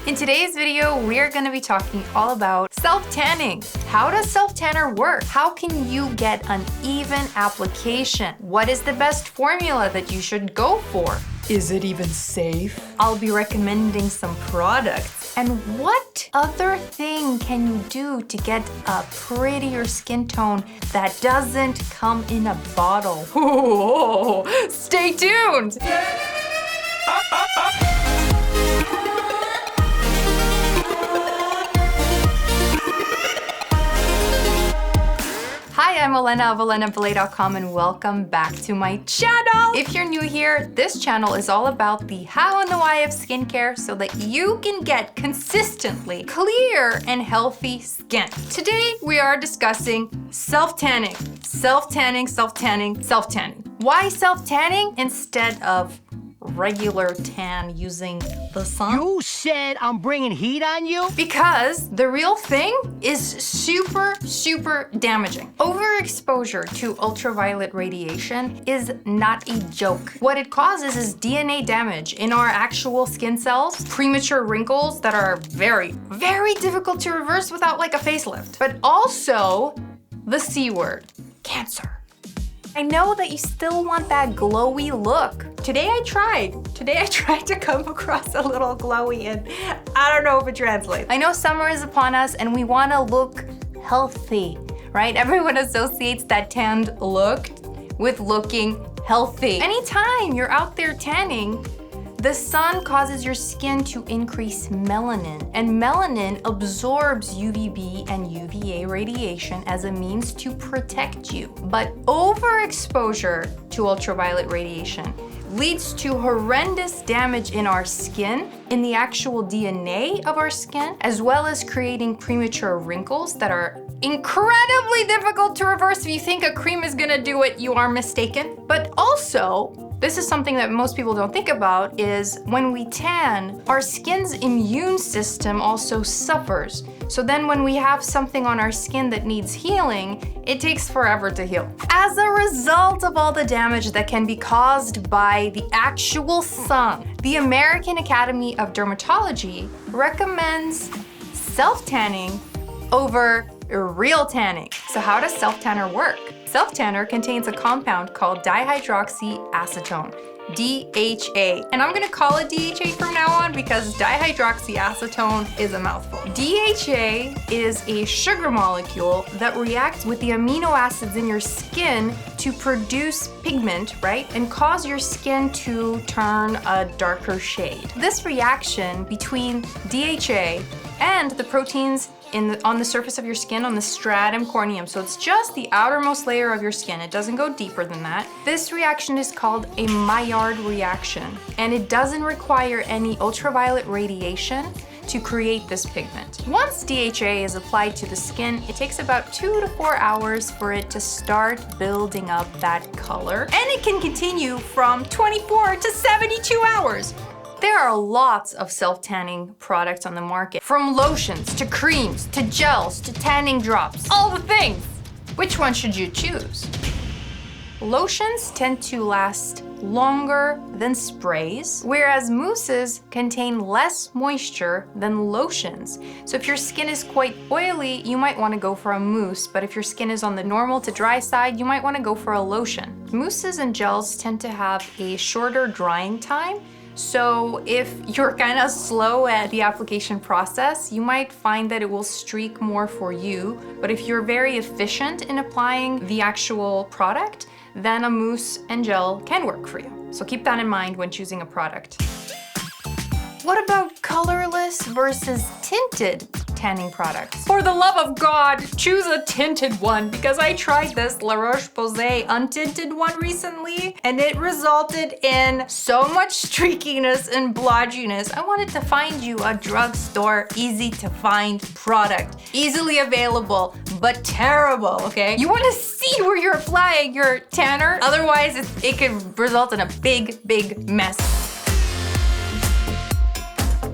In today's video, we're going to be talking all about self-tanning. How does self-tanner work? How can you get an even application? What is the best formula that you should go for? Is it even safe? I'll be recommending some products. And what other thing can you do to get a prettier skin tone that doesn't come in a bottle? Ooh, stay tuned! Hi, I'm Olena of OlenaandBelay.com and welcome back to my channel. If you're new here, this channel is all about the how and the why of skincare so that you can get consistently clear and healthy skin. Today, we are discussing self-tanning. Self-tanning, self-tanning, self-tanning. Why self-tanning instead of regular tan using the sun? You said I'm bringing heat on you? Because the real thing is super damaging. Overexposure to ultraviolet radiation is not a joke. What it causes is DNA damage in our actual skin cells, premature wrinkles that are very difficult to reverse without like a facelift. But also the C word, cancer. I know that you still want that glowy look. Today I tried to come across a little glowy and I don't know if it translates. I know summer is upon us and we want to look healthy, right? Everyone associates that tanned look with looking healthy. Anytime you're out there tanning, the sun causes your skin to increase melanin, and melanin absorbs UVB and UVA radiation as a means to protect you. But overexposure to ultraviolet radiation leads to horrendous damage in our skin, in the actual DNA of our skin, as well as creating premature wrinkles that are incredibly difficult to reverse. If you think a cream is gonna do it, you are mistaken. But also, this is something that most people don't think about, is when we tan, our skin's immune system also suffers. So then when we have something on our skin that needs healing, it takes forever to heal. As a result of all the damage that can be caused by the actual sun, the American Academy of Dermatology recommends self-tanning over real tanning. So how does self-tanner work? Self-tanner contains a compound called DIHYDROXY, DHA. And I'm gonna call it DHA from now on because dihydroxyacetone is a mouthful. DHA is a sugar molecule that reacts with the amino acids in your skin to produce pigment, right? And cause your skin to turn a darker shade. This reaction between DHA and the proteins on the surface of your skin, on the stratum corneum. So it's just the outermost layer of your skin. It doesn't go deeper than that. This reaction is called a Maillard reaction, and it doesn't require any ultraviolet radiation to create this pigment. Once DHA is applied to the skin, it takes about 2 to 4 hours for it to start building up that color, and it can continue from 24 to 72 hours. There are lots of self-tanning products on the market, from lotions to creams to gels to tanning drops, all the things. Which one should you choose? Lotions tend to last longer than sprays, whereas mousses contain less moisture than lotions. So if your skin is quite oily, you might want to go for a mousse, but if your skin is on the normal to dry side, you might want to go for a lotion. Mousses and gels tend to have a shorter drying time, so if you're kind of slow at the application process, you might find that it will streak more for you. But if you're very efficient in applying the actual product, then a mousse and gel can work for you. So keep that in mind when choosing a product. What about colorless versus tinted tanning products? For the love of God, choose a tinted one, because I tried this La Roche-Posay untinted one recently and it resulted in so much streakiness and blotchiness. I wanted to find you a drugstore, easy to find product, easily available, but terrible, okay? You wanna see where you're applying your tanner, otherwise it could result in a big mess.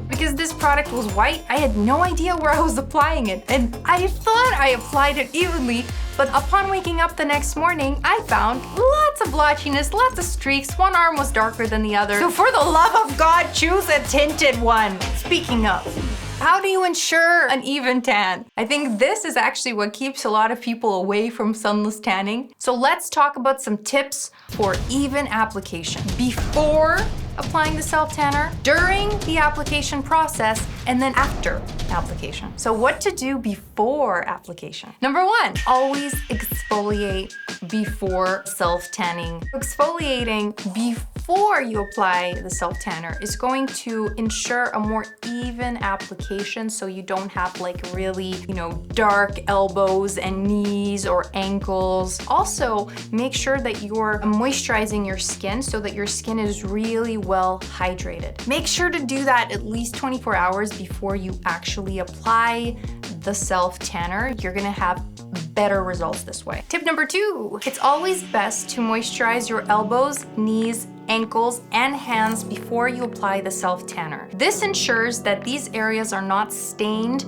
Because this product was white, I had no idea where I was applying it. And I thought I applied it evenly, But upon waking up the next morning, I found lots of blotchiness, lots of streaks. One arm was darker than the other. So for the love of God, choose a tinted one. Speaking of, how do you ensure an even tan? I think this is actually what keeps a lot of people away from sunless tanning. So let's talk about some tips for even application. Before applying the self-tanner, during the application process, and then after application. So what to do before application? Number one, always exfoliate before self-tanning. Exfoliating before you apply the self-tanner is going to ensure a more even application so you don't have like really, dark elbows and knees or ankles. Also, make sure that you're moisturizing your skin so that your skin is really well hydrated. Make sure to do that at least 24 hours before you actually apply the self-tanner. You're gonna have better results this way. Tip number two, it's always best to moisturize your elbows, knees, ankles, and hands before you apply the self-tanner. This ensures that these areas are not stained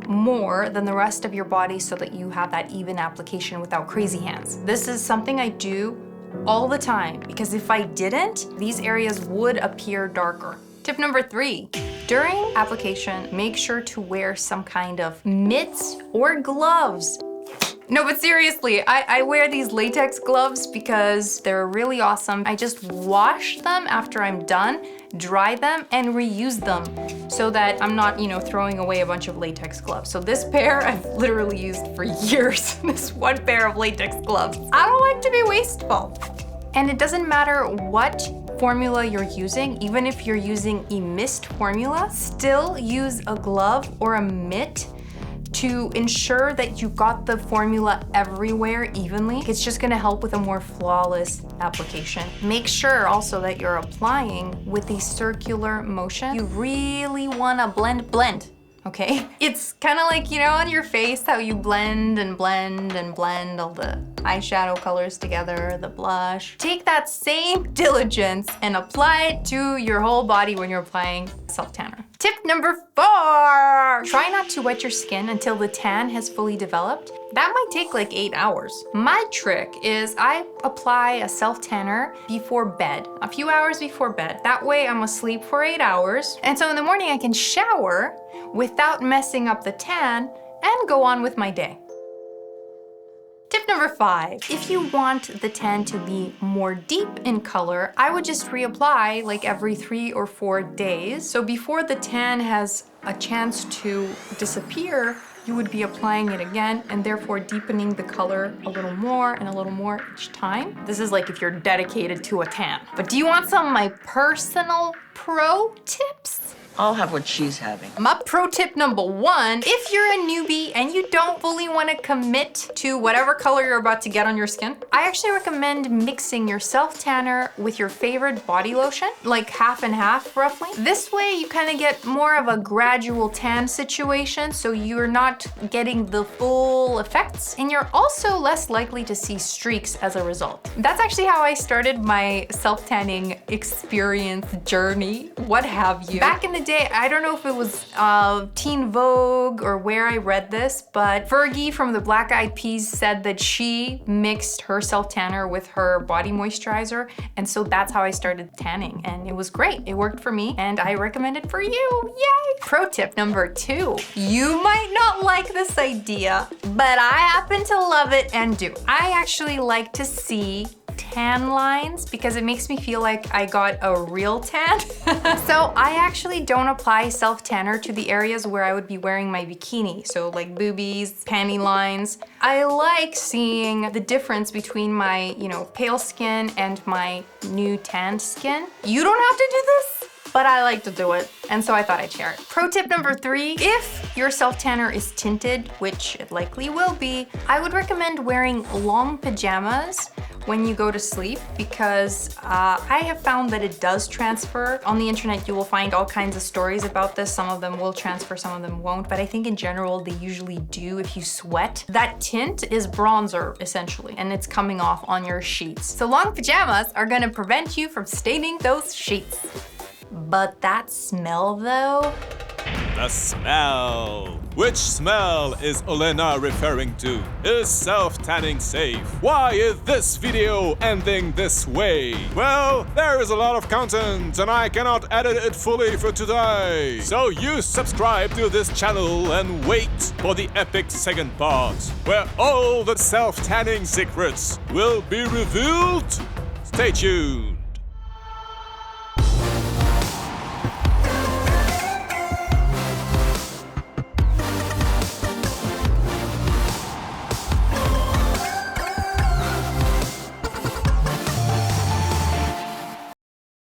more than the rest of your body so that you have that even application without crazy hands. This is something I do all the time because if I didn't, these areas would appear darker. Tip number three, during application, make sure to wear some kind of mitts or gloves. No, but seriously, I wear these latex gloves because they're really awesome. I just wash them after I'm done, dry them, and reuse them so that I'm not, throwing away a bunch of latex gloves. So this pair I've literally used for years, this one pair of latex gloves. I don't like to be wasteful. And it doesn't matter what formula you're using, even if you're using a mist formula, still use a glove or a mitt to ensure that you got the formula everywhere evenly. It's just gonna help with a more flawless application. Make sure also that you're applying with a circular motion. You really wanna blend, okay? It's kind of like, on your face, how you blend and blend and blend all the eyeshadow colors together, the blush. Take that same diligence and apply it to your whole body when you're applying self-tanner. Tip number 4, try not to wet your skin until the tan has fully developed. That might take like 8 hours. My trick is I apply a self-tanner before bed, a few hours before bed. That way I'm asleep for 8 hours. And so in the morning I can shower without messing up the tan and go on with my day. Tip number 5, if you want the tan to be more deep in color, I would just reapply like every 3 or 4 days. So before the tan has a chance to disappear, you would be applying it again and therefore deepening the color a little more and a little more each time. This is like if you're dedicated to a tan. But do you want some of my personal pro tips? I'll have what she's having. My pro tip number 1, if you're a newbie and you don't fully want to commit to whatever color you're about to get on your skin, I actually recommend mixing your self-tanner with your favorite body lotion, like half and half roughly. This way you kind of get more of a gradual tan situation, so you're not getting the full effects, and you're also less likely to see streaks as a result. That's actually how I started my self-tanning experience journey, what have you. Back in the day, I don't know if it was Teen Vogue or where I read this, but Fergie from the Black Eyed Peas said that she mixed her self-tanner with her body moisturizer, and so that's how I started tanning, and it was great. It worked for me, and I recommend it for you. Yay! Pro tip number 2. You might not like this idea, but I happen to love it and do. I actually like to see tan lines because it makes me feel like I got a real tan. So I actually don't apply self-tanner to the areas where I would be wearing my bikini. So like boobies, panty lines. I like seeing the difference between my, pale skin and my new tanned skin. You don't have to do this, but I like to do it, and so I thought I'd share it. Pro tip number 3, if your self-tanner is tinted, which it likely will be, I would recommend wearing long pajamas when you go to sleep because I have found that it does transfer. On the internet, you will find all kinds of stories about this. Some of them will transfer, some of them won't, but I think in general, they usually do if you sweat. That tint is bronzer, essentially, and it's coming off on your sheets. So long pajamas are gonna prevent you from staining those sheets. But that smell though, The smell. Which smell is Olena referring to? Is self-tanning safe? Why is this video ending this way? Well, there is a lot of content and I cannot edit it fully for today. So you subscribe to this channel and wait for the epic second part, where all the self-tanning secrets will be revealed. Stay tuned.